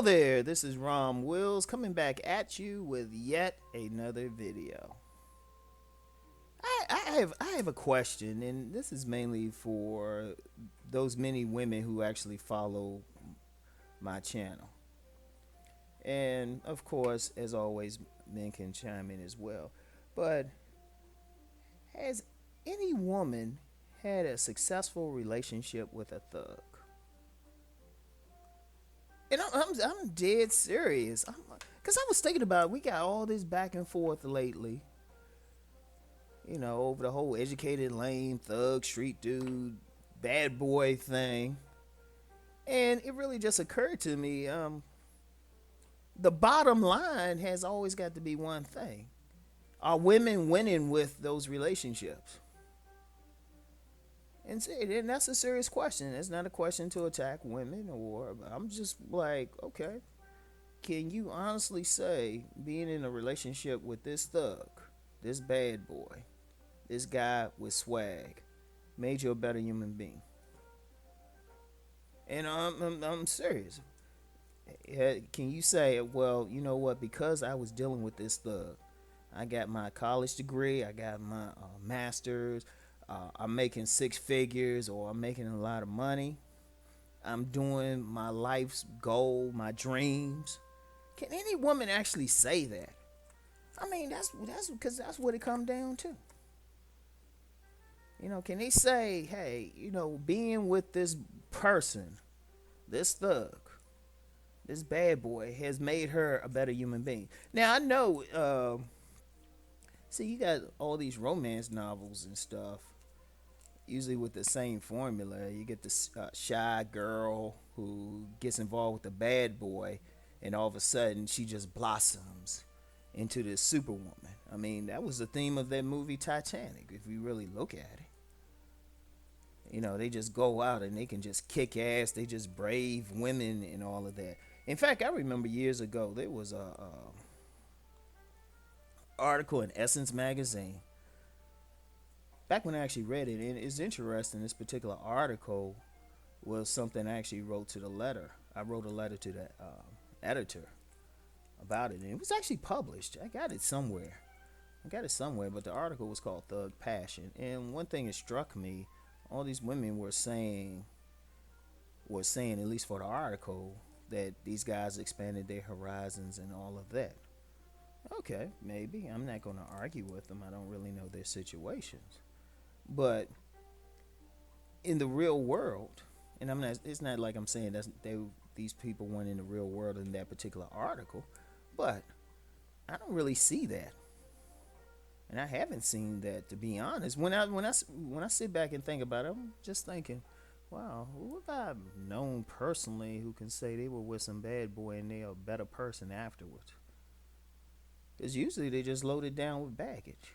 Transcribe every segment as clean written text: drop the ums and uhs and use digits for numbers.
Hello there, this is Rom Wills coming back at you with yet another video. I have a question, and this is mainly for those many women who actually follow my channel. And of course, as always, men can chime in as well. But has any woman had a successful relationship with a thug? And I'm dead serious. Because I was thinking about it, we got all this back and forth lately, over the whole educated, lame, thug, street dude, bad boy thing. And it really just occurred to me the bottom line has always got to be one thing: are women winning with those relationships? And that's a serious question. It's not a question to attack women, or I'm just like, okay, can you honestly say being in a relationship with this thug, this bad boy, this guy with swag, made you a better human being? And I'm serious. Can you say, well, you know what? Because I was dealing with this thug, I got my college degree, I got my master's, I'm making six figures, or I'm making a lot of money. I'm doing my life's goal, my dreams. Can any woman actually say that? I mean, that's because that's what it comes down to. Can they say, hey, being with this person, this thug, this bad boy, has made her a better human being? Now I know. See, you got all these romance novels and stuff, usually with the same formula. You get this shy girl who gets involved with the bad boy, and all of a sudden she just blossoms into this superwoman. I mean, that was the theme of that movie Titanic, if you really look at it. They just go out and they can just kick ass. They just brave women and all of that. In fact, I remember years ago there was a article in Essence magazine. Back when I actually read it, and it's interesting. This particular article was something I actually wrote to the letter. I wrote a letter to the editor about it, and it was actually published. I got it somewhere. But the article was called Thug Passion. And one thing that struck me, all these women were saying, at least for the article, that these guys expanded their horizons and all of that. Okay, maybe. I'm not going to argue with them. I don't really know their situations. But in the real world, and it's not like I'm saying these people weren't in the real world in that particular article, but I don't really see that. And I haven't seen that, to be honest. When I sit back and think about it, I'm just thinking, wow, who have I known personally who can say they were with some bad boy and they're a better person afterwards? Because usually they just loaded down with baggage.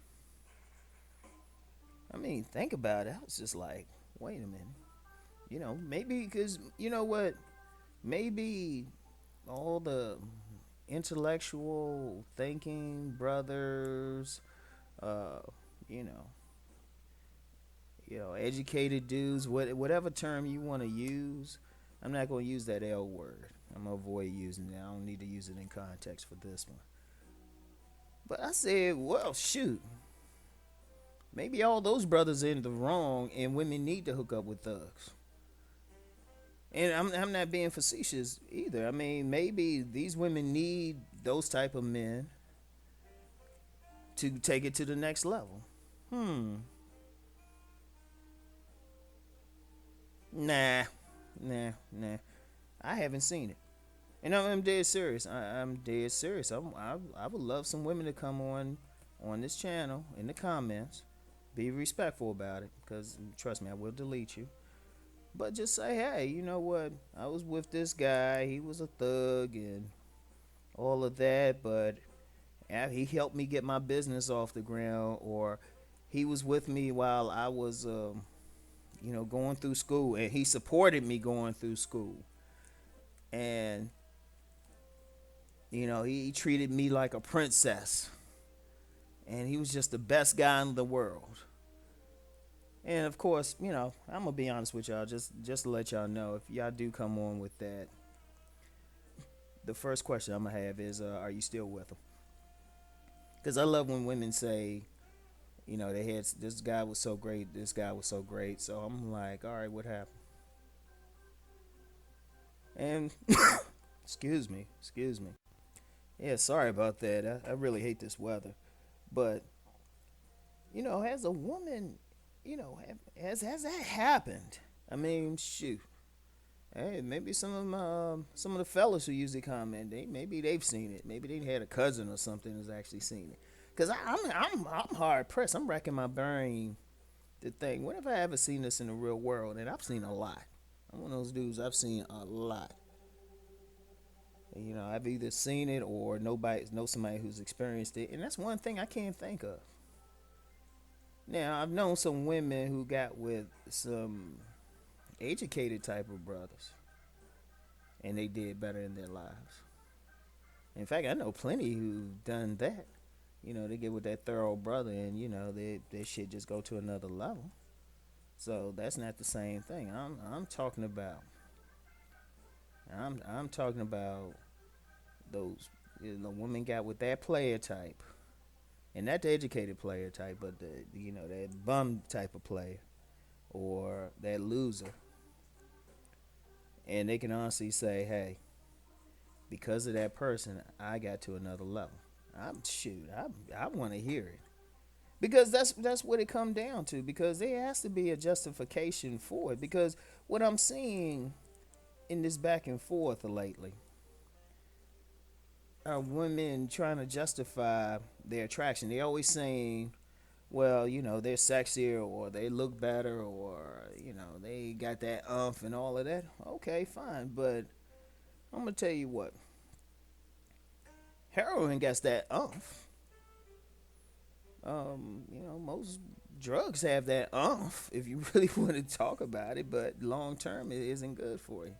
I mean, think about it. I was just like, wait a minute. Maybe because, you know what? Maybe all the intellectual thinking brothers, uh, you know, educated dudes, whatever term you want to use. I'm not going to use that L word. I'm going to avoid using it. I don't need to use it in context for this one. But I said, well, shoot. Maybe all those brothers are in the wrong, and women need to hook up with thugs. And I'm not being facetious either. I mean, maybe these women need those type of men to take it to the next level. Nah, nah. I haven't seen it, and I'm dead serious. I'm dead serious. I would love some women to come on this channel in the comments. Be respectful about it, because trust me, I will delete you. But just say, hey, you know what? I was with this guy. He was a thug and all of that, but he helped me get my business off the ground, or he was with me while I was, going through school, and he supported me going through school. And, he treated me like a princess. And he was just the best guy in the world. And of course, I'm gonna be honest with y'all, just to let y'all know, if y'all do come on with that, the first question I'm gonna have is, are you still with them? Because I love when women say, you know, they had this guy was so great, this guy was so great. So I'm like, all right, what happened? And excuse me. Yeah, sorry about that. I really hate this weather. But you know, as a woman, you know, has that happened? I mean, shoot. Hey, maybe some of the fellas who usually comment, maybe they've seen it. Maybe they had a cousin or something who's actually seen it. Cause I'm hard pressed. I'm racking my brain to think. When have I ever seen this in the real world? And I've seen a lot. I'm one of those dudes. I've seen a lot. You know, I've either seen it or nobody know somebody who's experienced it, and that's one thing I can't think of. Now I've known some women who got with some educated type of brothers, and they did better in their lives. In fact, I know plenty who done that. You know, they get with that thorough brother, and you know, their shit just go to another level. So that's not the same thing. I'm talking about. I'm talking about those. You know, women got with that player type, and not the educated player type, but the you know that bum type of player or that loser, and they can honestly say, hey, because of that person, I got to another level. I want to hear it because that's what it come down to. Because there has to be a justification for it. Because what I'm seeing in this back and forth lately are women trying to justify their attraction. They always saying, well, you know, they're sexier or they look better or you know they got that umph and all of that. Okay, fine, but I'm gonna tell you what, heroin gets that umph. You know, most drugs have that umph if you really want to talk about it, but long term it isn't good for you.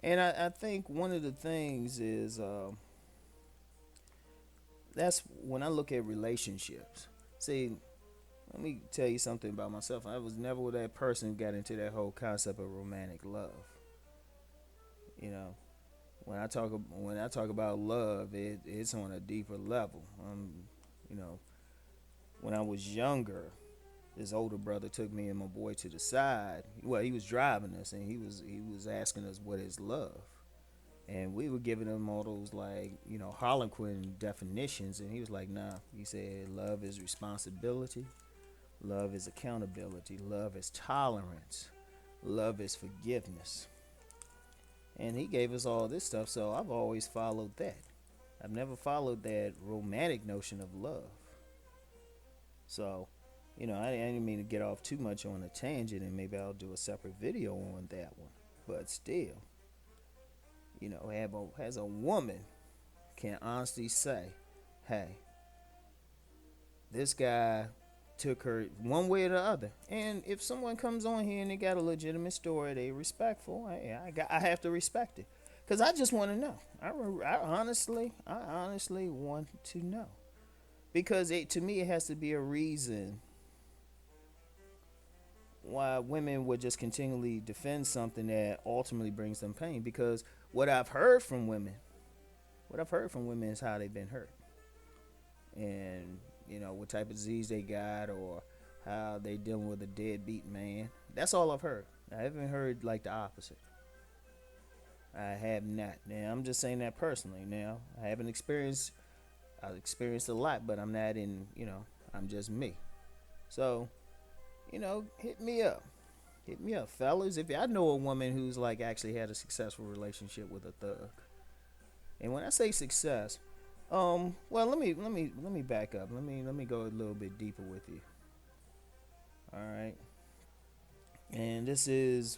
And I think one of the things is that's when I look at relationships. See, let me tell you something about myself. I was never that person who got into that whole concept of romantic love. You know, when I talk about love, it's on a deeper level. You know, when I was younger, this older brother took me and my boy to the side. Well, he was driving us, and he was asking us what is love, and we were giving him all those like you know Harlequin definitions, and he was like, "Nah." He said, "Love is responsibility. Love is accountability. Love is tolerance. Love is forgiveness." And he gave us all this stuff, so I've always followed that. I've never followed that romantic notion of love. So, you know, I didn't mean to get off too much on a tangent, and maybe I'll do a separate video on that one. But still, you know, as a woman can honestly say, hey, this guy took her one way or the other. And if someone comes on here and they got a legitimate story, they respectful, I have to respect it. Because I just want to know. I honestly want to know. Because to me, it has to be a reason why women would just continually defend something that ultimately brings them pain. Because what I've heard from women, is how they've been hurt, and you know what type of disease they got, or how they dealing with a deadbeat man. That's all I've heard. I haven't heard like the opposite. I have not. Now I'm just saying that personally. Now I haven't experienced. I've experienced a lot, but I'm not in. You know, I'm just me. So, you know, hit me up, fellas. If I know a woman who's like actually had a successful relationship with a thug, and when I say success, well, let me back up. Let me go a little bit deeper with you. All right, and this is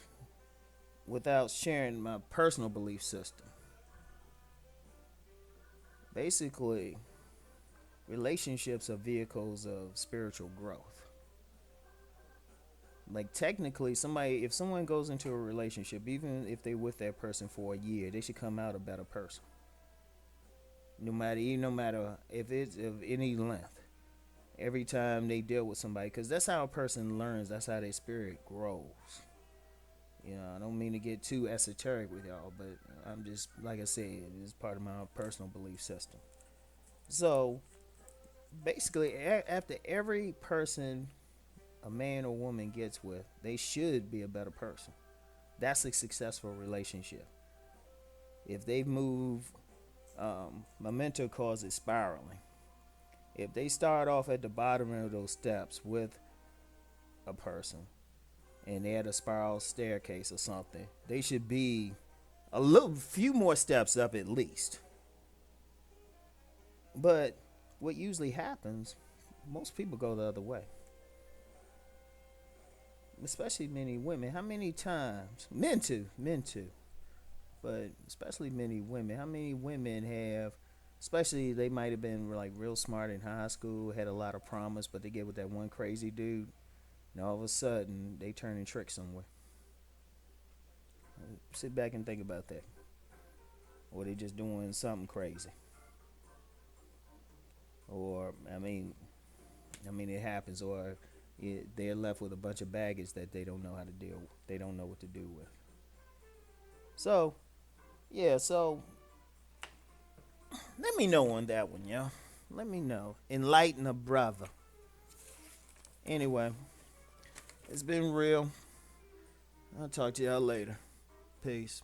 without sharing my personal belief system. Basically, relationships are vehicles of spiritual growth. Like technically, if someone goes into a relationship, even if they're with that person for a year, they should come out a better person. No matter if it's of any length. Every time they deal with somebody, because that's how a person learns. That's how their spirit grows. I don't mean to get too esoteric with y'all, but I'm just, like I said, it's part of my personal belief system. So basically, after every person a man or woman gets with, they should be a better person. That's a successful relationship. If they move, my mentor calls it spiraling. If they start off at the bottom of those steps with a person and they had a spiral staircase or something, they should be a little few more steps up at least. But what usually happens, most people go the other way. Especially many women. How many times, men too, but especially many women. How many women have, especially they might have been like real smart in high school, had a lot of promise, but they get with that one crazy dude, and all of a sudden they turn and trick somewhere. Sit back and think about that. Or they just doing something crazy. Or I mean it happens. Or they're left with a bunch of baggage that they don't know how to deal with. They don't know what to do with. So yeah, so let me know on that one, yo. Let me know. Enlighten a brother. Anyway, it's been real. I'll talk to y'all later. Peace.